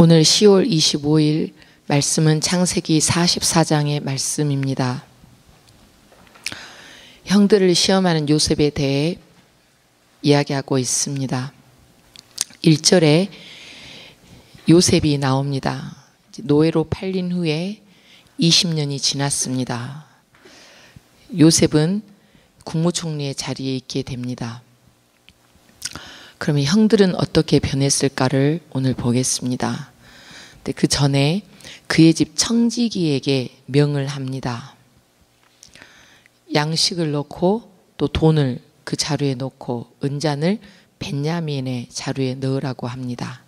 오늘 10월 25일 말씀은 창세기 44장의 말씀입니다. 형들을 시험하는 요셉에 대해 이야기하고 있습니다. 1절에 요셉이 나옵니다. 노예로 팔린 후에 20년이 지났습니다. 요셉은 국무총리의 자리에 있게 됩니다. 그러면 형들은 어떻게 변했을까를 오늘 보겠습니다. 근데 그 전에 그의 집 청지기에게 명을 합니다. 양식을 넣고 또 돈을 그 자루에 넣고 은잔을 벤야민의 자루에 넣으라고 합니다.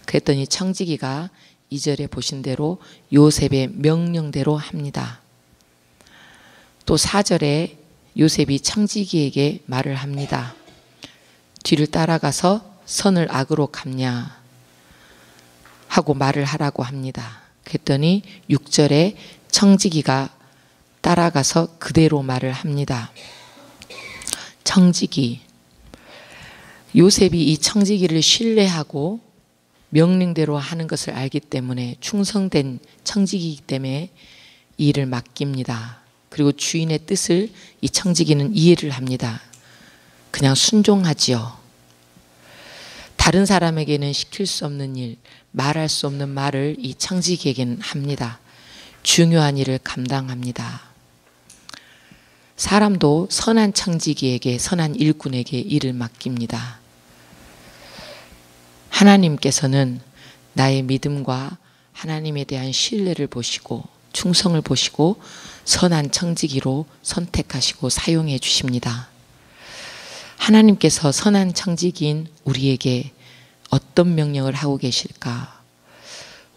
그랬더니 청지기가 2절에 보신 대로 요셉의 명령대로 합니다. 또 4절에 요셉이 청지기에게 말을 합니다. 뒤를 따라가서 선을 악으로 갚냐 하고 말을 하라고 합니다. 그랬더니 6절에 청지기가 따라가서 그대로 말을 합니다. 청지기, 요셉이 이 청지기를 신뢰하고 명령대로 하는 것을 알기 때문에 충성된 청지기이기 때문에 이 일을 맡깁니다. 그리고 주인의 뜻을 이 청지기는 이해를 합니다. 그냥 순종하지요. 다른 사람에게는 시킬 수 없는 일, 말할 수 없는 말을 이 청지기에게는 합니다. 중요한 일을 감당합니다. 사람도 선한 청지기에게, 선한 일꾼에게 일을 맡깁니다. 하나님께서는 나의 믿음과 하나님에 대한 신뢰를 보시고 충성을 보시고 선한 청지기로 선택하시고 사용해 주십니다. 하나님께서 선한 청지기인 우리에게 어떤 명령을 하고 계실까?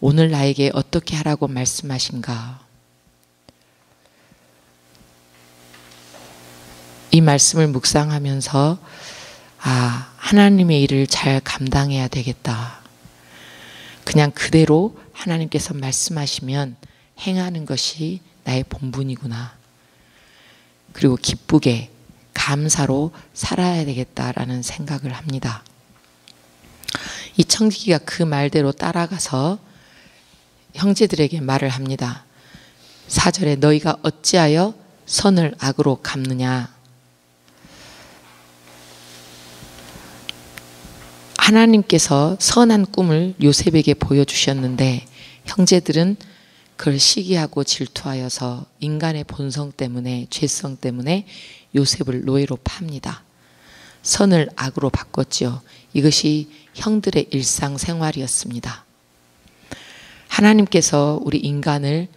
오늘 나에게 어떻게 하라고 말씀하신가? 이 말씀을 묵상하면서 하나님의 일을 잘 감당해야 되겠다. 그냥 그대로 하나님께서 말씀하시면 행하는 것이 나의 본분이구나. 그리고 기쁘게 감사로 살아야 되겠다라는 생각을 합니다. 이 청지기가 그 말대로 따라가서 형제들에게 말을 합니다. 4절에 너희가 어찌하여 선을 악으로 갚느냐. 하나님께서 선한 꿈을 요셉에게 보여주셨는데 형제들은 그걸 시기하고 질투하여서 인간의 본성 때문에, 죄성 때문에 요셉을 노예로 팝니다. 선을 악으로 바꿨지요. 이것이 형들의 일상생활이었습니다. 하나님께서 우리 인간을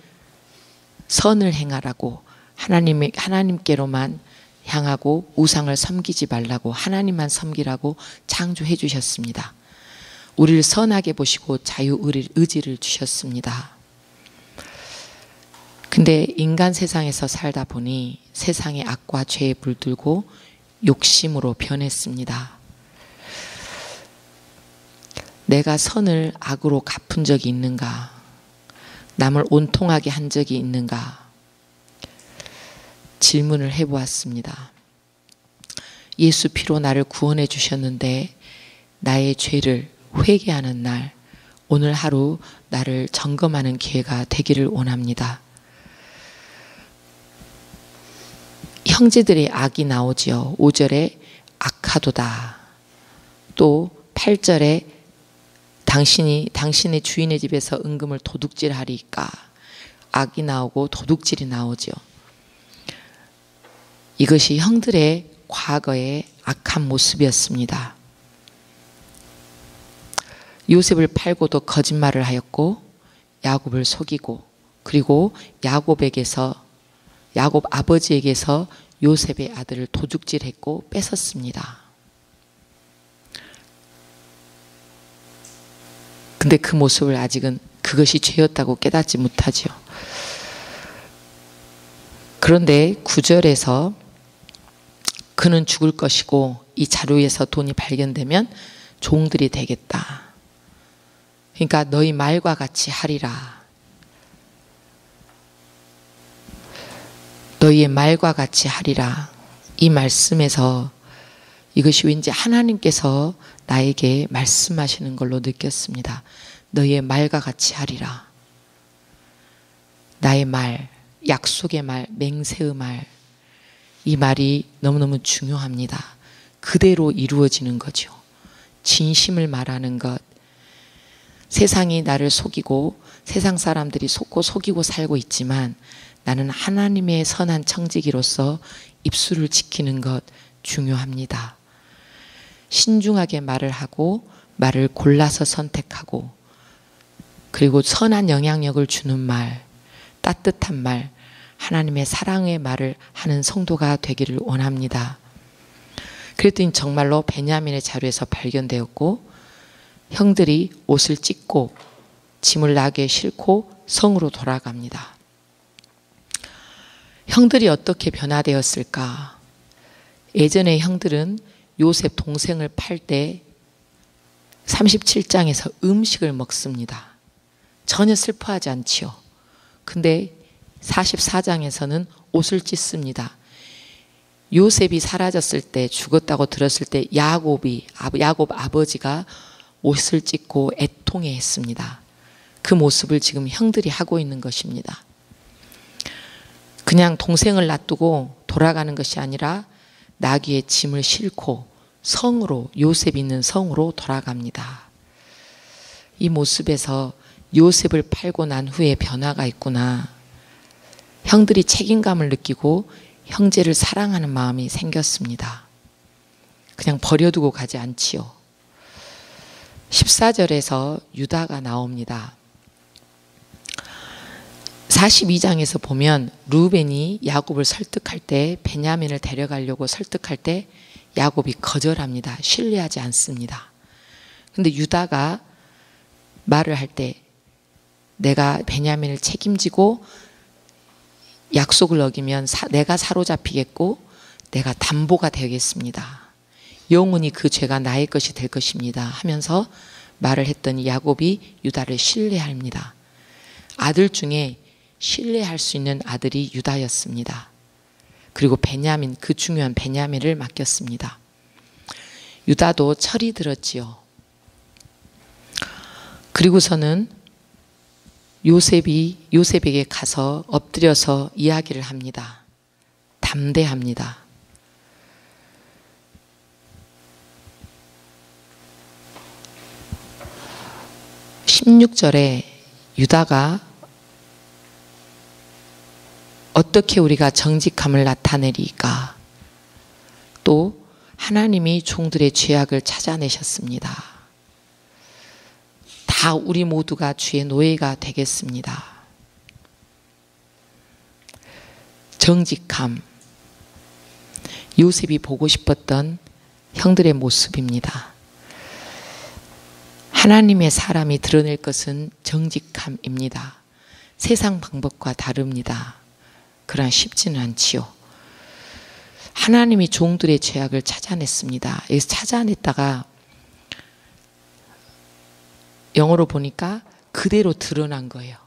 선을 행하라고 하나님께로만 향하고 우상을 섬기지 말라고 하나님만 섬기라고 창조해 주셨습니다. 우리를 선하게 보시고 자유의지를 주셨습니다. 근데 인간 세상에서 살다 보니 세상의 악과 죄에 물들고 욕심으로 변했습니다. 내가 선을 악으로 갚은 적이 있는가? 남을 온통하게 한 적이 있는가? 질문을 해보았습니다. 예수 피로 나를 구원해 주셨는데 나의 죄를 회개하는 날, 오늘 하루 나를 점검하는 기회가 되기를 원합니다. 형제들의 악이 나오지요. 5절에 악하도다. 또 8절에 당신의 주인의 집에서 은금을 도둑질하리까. 악이 나오고 도둑질이 나오지요. 이것이 형들의 과거의 악한 모습이었습니다. 요셉을 팔고도 거짓말을 하였고 야곱을 속이고 그리고 야곱 아버지에게서 요셉의 아들을 도둑질했고 뺏었습니다. 근데 그 모습을 아직은 그것이 죄였다고 깨닫지 못하죠. 그런데 9절에서 그는 죽을 것이고 이 자루에서 돈이 발견되면 종들이 되겠다. 그러니까 너희 말과 같이 하리라. 너희의 말과 같이 하리라. 이 말씀에서 이것이 왠지 하나님께서 나에게 말씀하시는 걸로 느꼈습니다. 너의 말과 같이 하리라. 나의 말, 약속의 말, 맹세의 말, 이 말이 너무너무 중요합니다. 그대로 이루어지는 거죠. 진심을 말하는 것. 세상이 나를 속이고 세상 사람들이 속이고 살고 있지만 나는 하나님의 선한 청지기로서 입술을 지키는 것 중요합니다. 신중하게 말을 하고 말을 골라서 선택하고 그리고 선한 영향력을 주는 말, 따뜻한 말, 하나님의 사랑의 말을 하는 성도가 되기를 원합니다. 그랬더니 정말로 베냐민의 자루에서 발견되었고 형들이 옷을 찢고 짐을 나귀에 싣고 성으로 돌아갑니다. 형들이 어떻게 변화되었을까? 예전에 형들은 요셉 동생을 팔 때 37장에서 음식을 먹습니다. 전혀 슬퍼하지 않지요. 근데 44장에서는 옷을 찢습니다. 요셉이 사라졌을 때, 죽었다고 들었을 때 야곱 아버지가 옷을 찢고 애통해 했습니다. 그 모습을 지금 형들이 하고 있는 것입니다. 그냥 동생을 놔두고 돌아가는 것이 아니라 나귀에 짐을 싣고 성으로, 요셉이 있는 성으로 돌아갑니다. 이 모습에서 요셉을 팔고 난 후에 변화가 있구나. 형들이 책임감을 느끼고 형제를 사랑하는 마음이 생겼습니다. 그냥 버려두고 가지 않지요. 14절에서 유다가 나옵니다. 42장에서 보면 루벤이 야곱을 설득할 때, 베냐민을 데려가려고 설득할 때 야곱이 거절합니다. 신뢰하지 않습니다. 근데 유다가 말을 할 때 내가 베냐민을 책임지고 약속을 어기면 내가 사로잡히겠고 내가 담보가 되겠습니다. 영원히 그 죄가 나의 것이 될 것입니다 하면서 말을 했더니 야곱이 유다를 신뢰합니다. 아들 중에 신뢰할 수 있는 아들이 유다였습니다. 그리고 베냐민, 그 중요한 베냐민을 맡겼습니다. 유다도 철이 들었지요. 그리고서는 요셉에게 가서 엎드려서 이야기를 합니다. 담대합니다. (16절에) 유다가 어떻게 우리가 정직함을 나타내리까? 또 하나님이 종들의 죄악을 찾아내셨습니다. 다 우리 모두가 주의 노예가 되겠습니다. 정직함, 요셉이 보고 싶었던 형들의 모습입니다. 하나님의 사람이 드러낼 것은 정직함입니다. 세상 방법과 다릅니다. 그러나 쉽지는 않지요. 하나님이 종들의 죄악을 찾아냈습니다. 여기서 찾아냈다가 영어로 보니까 그대로 드러난 거예요.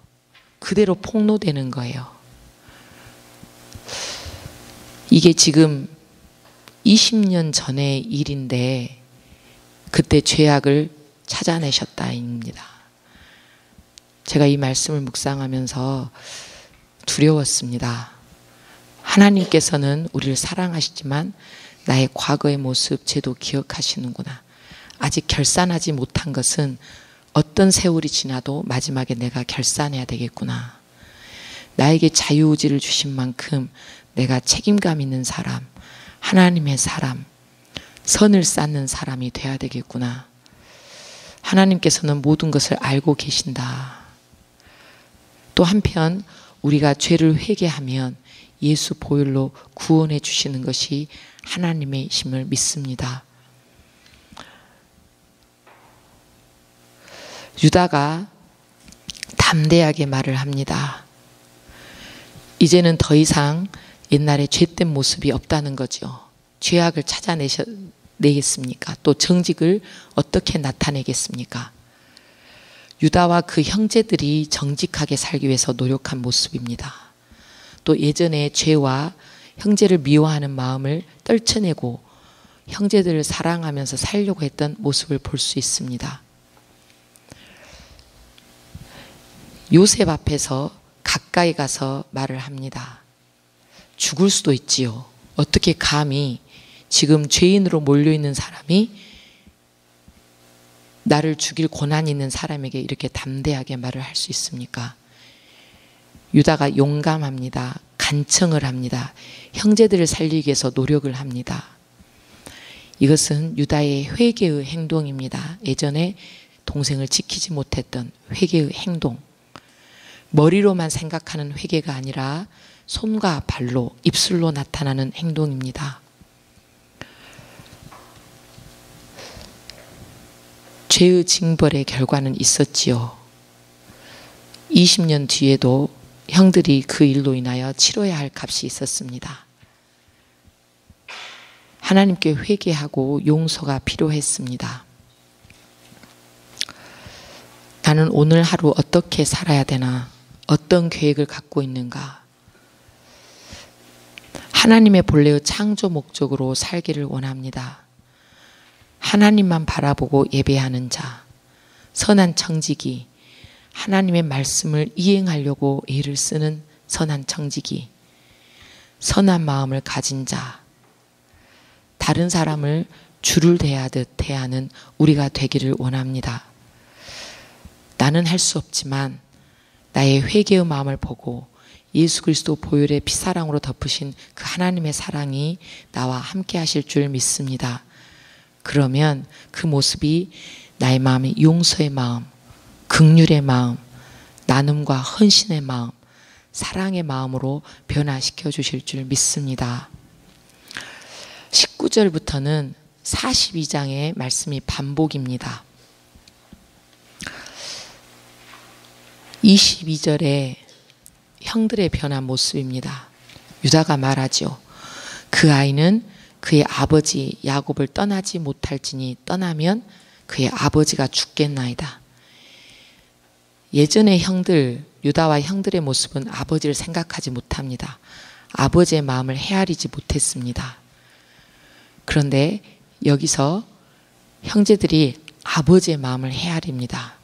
그대로 폭로되는 거예요. 이게 지금 20년 전의 일인데 그때 죄악을 찾아내셨다입니다. 제가 이 말씀을 묵상하면서 두려웠습니다. 하나님께서는 우리를 사랑하시지만 나의 과거의 모습, 죄도 기억하시는구나. 아직 결산하지 못한 것은 어떤 세월이 지나도 마지막에 내가 결산해야 되겠구나. 나에게 자유의지를 주신 만큼 내가 책임감 있는 사람, 하나님의 사람, 선을 쌓는 사람이 돼야 되겠구나. 하나님께서는 모든 것을 알고 계신다. 또 한편 우리가 죄를 회개하면 예수 보혈로 구원해 주시는 것이 하나님의 힘을 믿습니다. 유다가 담대하게 말을 합니다. 이제는 더 이상 옛날에 죄된 모습이 없다는 거죠. 죄악을 찾아내겠습니까? 또 정직을 어떻게 나타내겠습니까? 유다와 그 형제들이 정직하게 살기 위해서 노력한 모습입니다. 또 예전에 죄와 형제를 미워하는 마음을 떨쳐내고 형제들을 사랑하면서 살려고 했던 모습을 볼 수 있습니다. 요셉 앞에서 가까이 가서 말을 합니다. 죽을 수도 있지요. 어떻게 감히 지금 죄인으로 몰려있는 사람이 나를 죽일 권한이 있는 사람에게 이렇게 담대하게 말을 할 수 있습니까? 유다가 용감합니다. 간청을 합니다. 형제들을 살리기 위해서 노력을 합니다. 이것은 유다의 회개의 행동입니다. 예전에 동생을 지키지 못했던 회개의 행동. 머리로만 생각하는 회개가 아니라 손과 발로, 입술로 나타나는 행동입니다. 죄의 징벌의 결과는 있었지요. 20년 뒤에도 형들이 그 일로 인하여 치러야 할 값이 있었습니다. 하나님께 회개하고 용서가 필요했습니다. 나는 오늘 하루 어떻게 살아야 되나? 어떤 계획을 갖고 있는가? 하나님의 본래의 창조 목적으로 살기를 원합니다. 하나님만 바라보고 예배하는 자, 선한 청지기, 하나님의 말씀을 이행하려고 애를 쓰는 선한 청지기, 선한 마음을 가진 자, 다른 사람을 주를 대하듯 대하는 우리가 되기를 원합니다. 나는 할 수 없지만 나의 회개의 마음을 보고 예수 그리스도 보혈의 피사랑으로 덮으신 그 하나님의 사랑이 나와 함께 하실 줄 믿습니다. 그러면 그 모습이 나의 마음이 용서의 마음, 긍휼의 마음, 나눔과 헌신의 마음, 사랑의 마음으로 변화시켜 주실 줄 믿습니다. 19절부터는 42장의 말씀이 반복입니다. 22절에 형들의 변한 모습입니다. 유다가 말하죠. 그 아이는 그의 아버지 야곱을 떠나지 못할지니 떠나면 그의 아버지가 죽겠나이다. 예전의 형들, 유다와 형들의 모습은 아버지를 생각하지 못합니다. 아버지의 마음을 헤아리지 못했습니다. 그런데 여기서 형제들이 아버지의 마음을 헤아립니다.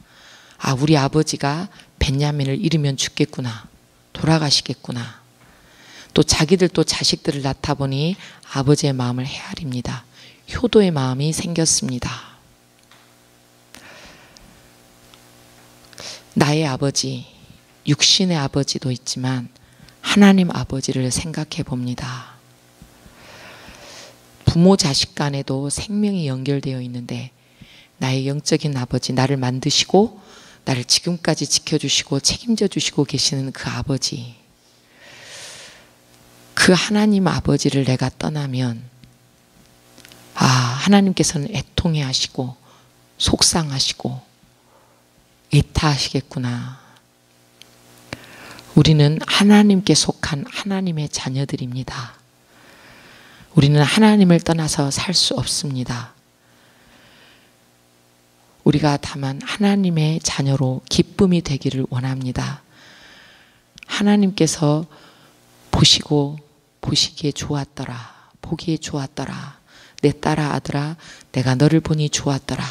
아, 우리 아버지가 벤야민을 잃으면 죽겠구나. 돌아가시겠구나. 또 자기들 또 자식들을 낳다 보니 아버지의 마음을 헤아립니다. 효도의 마음이 생겼습니다. 나의 아버지, 육신의 아버지도 있지만 하나님 아버지를 생각해 봅니다. 부모 자식 간에도 생명이 연결되어 있는데 나의 영적인 아버지, 나를 만드시고 나를 지금까지 지켜주시고 책임져 주시고 계시는 그 아버지, 그 하나님 아버지를 내가 떠나면 아, 하나님께서는 애통해 하시고 속상하시고 애타하시겠구나. 우리는 하나님께 속한 하나님의 자녀들입니다. 우리는 하나님을 떠나서 살 수 없습니다. 우리가 다만 하나님의 자녀로 기쁨이 되기를 원합니다. 하나님께서 보시기에 좋았더라. 보기에 좋았더라. 내 딸아 아들아 내가 너를 보니 좋았더라.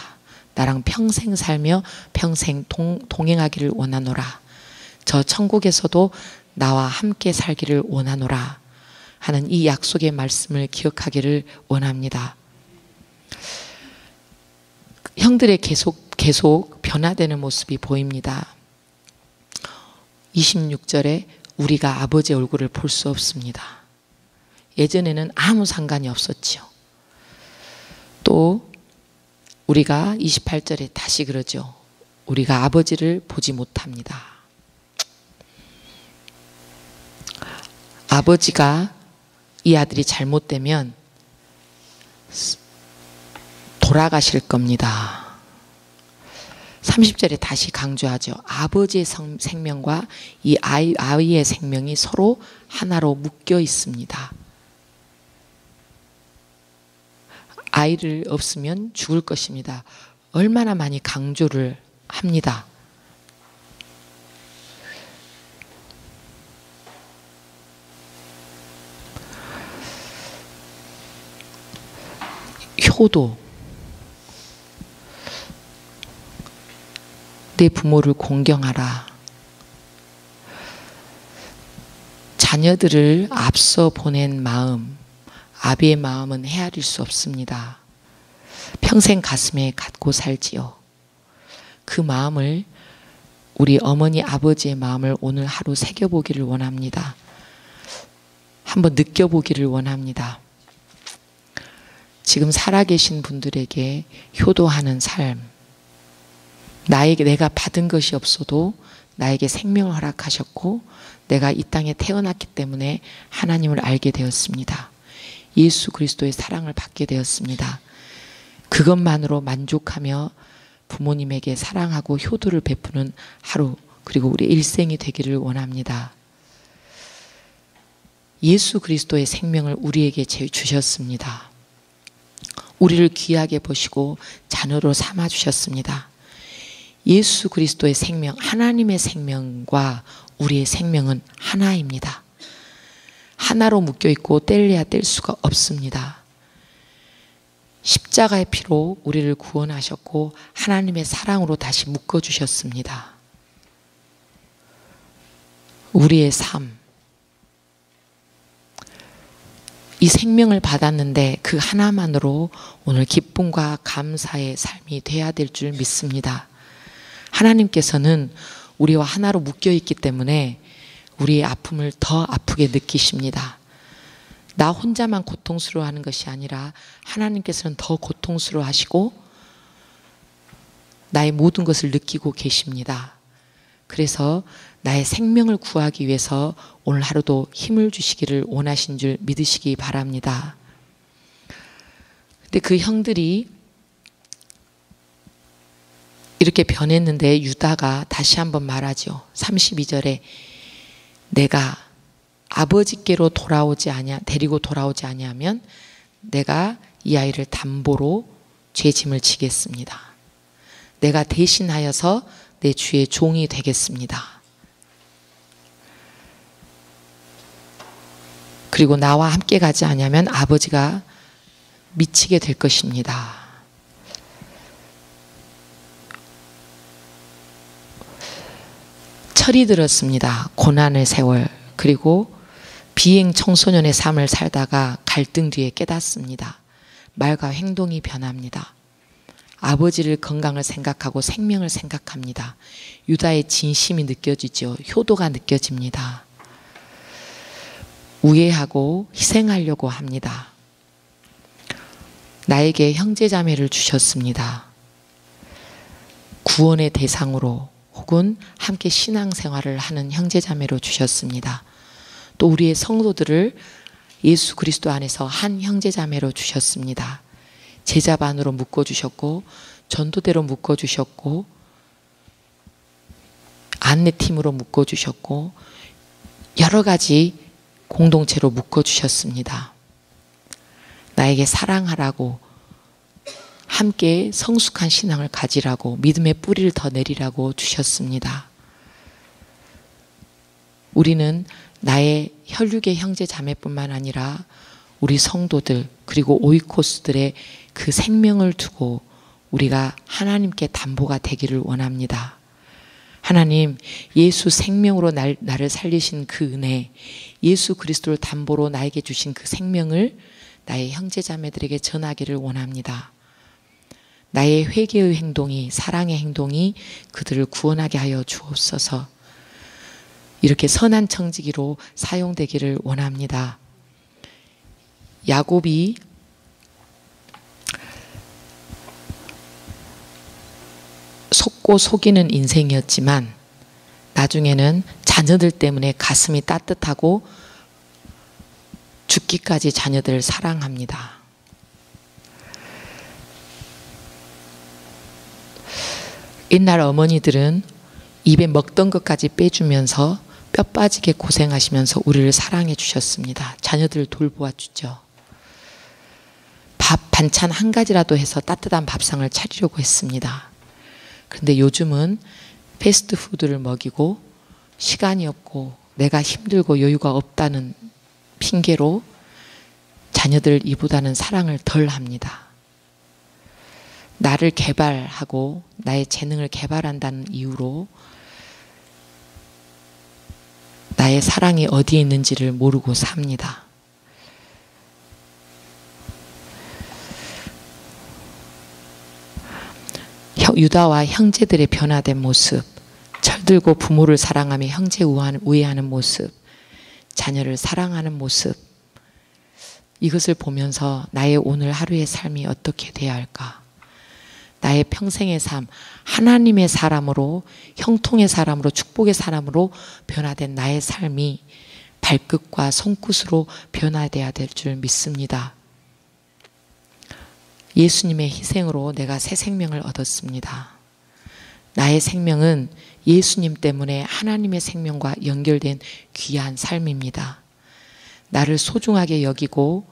나랑 평생 살며 평생 동행하기를 원하노라. 저 천국에서도 나와 함께 살기를 원하노라 하는 이 약속의 말씀을 기억하기를 원합니다. 형들의 계속 변화되는 모습이 보입니다. 26절에 우리가 아버지의 얼굴을 볼 수 없습니다. 예전에는 아무 상관이 없었지요. 또 우리가 28절에 다시 그러죠. 우리가 아버지를 보지 못합니다. 아버지가 이 아들이 잘못되면 돌아가실 겁니다. 30절에 다시 강조하죠. 아버지의 생명과 이 아이의 생명이 서로 하나로 묶여 있습니다. 아이를 없으면 죽을 것입니다. 얼마나 많이 강조를 합니다. 효도, 내 부모를 공경하라. 자녀들을 앞서 보낸 마음, 아비의 마음은 헤아릴 수 없습니다. 평생 가슴에 갖고 살지요. 그 마음을, 우리 어머니 아버지의 마음을 오늘 하루 새겨보기를 원합니다. 한번 느껴보기를 원합니다. 지금 살아계신 분들에게 효도하는 삶, 내가 받은 것이 없어도 나에게 생명을 허락하셨고 내가 이 땅에 태어났기 때문에 하나님을 알게 되었습니다. 예수 그리스도의 사랑을 받게 되었습니다. 그것만으로 만족하며 부모님에게 사랑하고 효도를 베푸는 하루, 그리고 우리 일생이 되기를 원합니다. 예수 그리스도의 생명을 우리에게 주셨습니다. 우리를 귀하게 보시고 자녀로 삼아 주셨습니다. 예수 그리스도의 생명, 하나님의 생명과 우리의 생명은 하나입니다. 하나로 묶여있고 뗄래야 뗄 수가 없습니다. 십자가의 피로 우리를 구원하셨고 하나님의 사랑으로 다시 묶어주셨습니다. 우리의 삶, 이 생명을 받았는데 그 하나만으로 오늘 기쁨과 감사의 삶이 돼야 될 줄 믿습니다. 하나님께서는 우리와 하나로 묶여있기 때문에 우리의 아픔을 더 아프게 느끼십니다. 나 혼자만 고통스러워하는 것이 아니라 하나님께서는 더 고통스러워하시고 나의 모든 것을 느끼고 계십니다. 그래서 나의 생명을 구하기 위해서 오늘 하루도 힘을 주시기를 원하신 줄 믿으시기 바랍니다. 근데 그 형들이 이렇게 변했는데 유다가 다시 한번 말하죠. 32절에 내가 아버지께로 데리고 돌아오지 아니하면 내가 이 아이를 담보로 죄짐을 지겠습니다. 내가 대신하여서 내 주의 종이 되겠습니다. 그리고 나와 함께 가지 않으면 아버지가 미치게 될 것입니다. 철이 들었습니다. 고난의 세월, 그리고 비행 청소년의 삶을 살다가 갈등 뒤에 깨닫습니다. 말과 행동이 변합니다. 아버지를 건강을 생각하고 생명을 생각합니다. 유다의 진심이 느껴지죠. 효도가 느껴집니다. 우애하고 희생하려고 합니다. 나에게 형제자매를 주셨습니다. 구원의 대상으로 혹은 함께 신앙생활을 하는 형제자매로 주셨습니다. 또 우리의 성도들을 예수 그리스도 안에서 한 형제자매로 주셨습니다. 제자반으로 묶어주셨고 전도대로 묶어주셨고 안내팀으로 묶어주셨고 여러 가지 공동체로 묶어주셨습니다. 나에게 사랑하라고, 함께 성숙한 신앙을 가지라고, 믿음의 뿌리를 더 내리라고 주셨습니다. 우리는 나의 혈육의 형제 자매뿐만 아니라 우리 성도들 그리고 오이코스들의 그 생명을 두고 우리가 하나님께 담보가 되기를 원합니다. 하나님, 예수 생명으로 나를 살리신 그 은혜, 예수 그리스도를 담보로 나에게 주신 그 생명을 나의 형제 자매들에게 전하기를 원합니다. 나의 회개의 행동이, 사랑의 행동이 그들을 구원하게 하여 주옵소서. 이렇게 선한 청지기로 사용되기를 원합니다. 야곱이 속고 속이는 인생이었지만 나중에는 자녀들 때문에 가슴이 따뜻하고 죽기까지 자녀들을 사랑합니다. 옛날 어머니들은 입에 먹던 것까지 빼주면서 뼈 빠지게 고생하시면서 우리를 사랑해 주셨습니다. 자녀들을 돌보아 주죠. 밥 반찬 한 가지라도 해서 따뜻한 밥상을 차리려고 했습니다. 그런데 요즘은 패스트푸드를 먹이고 시간이 없고 내가 힘들고 여유가 없다는 핑계로 자녀들 이보다는 사랑을 덜 합니다. 나를 개발하고 나의 재능을 개발한다는 이유로 나의 사랑이 어디에 있는지를 모르고 삽니다. 유다와 형제들의 변화된 모습, 철들고 부모를 사랑하며 형제 우애하는 모습, 자녀를 사랑하는 모습, 이것을 보면서 나의 오늘 하루의 삶이 어떻게 되어야 할까? 나의 평생의 삶, 하나님의 사람으로, 형통의 사람으로, 축복의 사람으로 변화된 나의 삶이 발끝과 손끝으로 변화되어야 될 줄 믿습니다. 예수님의 희생으로 내가 새 생명을 얻었습니다. 나의 생명은 예수님 때문에 하나님의 생명과 연결된 귀한 삶입니다. 나를 소중하게 여기고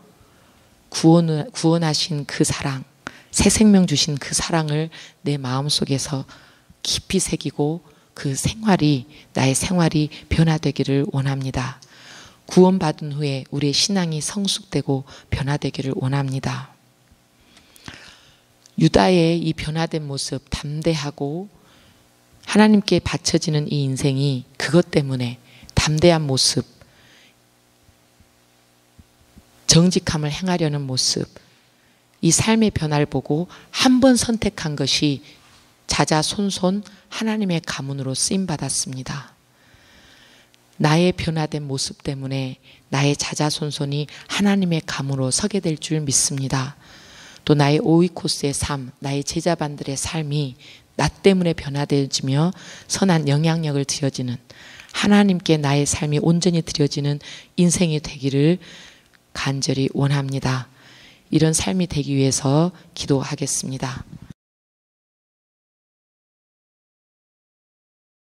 구원하신 그 사랑, 새 생명 주신 그 사랑을 내 마음속에서 깊이 새기고 그 생활이, 나의 생활이 변화되기를 원합니다. 구원받은 후에 우리의 신앙이 성숙되고 변화되기를 원합니다. 유다의 이 변화된 모습, 담대하고 하나님께 바쳐지는 이 인생이 그것 때문에 담대한 모습, 정직함을 행하려는 모습, 이 삶의 변화를 보고 한 번 선택한 것이 자자손손 하나님의 가문으로 쓰임받았습니다. 나의 변화된 모습 때문에 나의 자자손손이 하나님의 가문으로 서게 될 줄 믿습니다. 또 나의 오이코스의 삶, 나의 제자반들의 삶이 나 때문에 변화되어지며 선한 영향력을 드려지는, 하나님께 나의 삶이 온전히 드려지는 인생이 되기를 간절히 원합니다. 이런 삶이 되기 위해서 기도하겠습니다.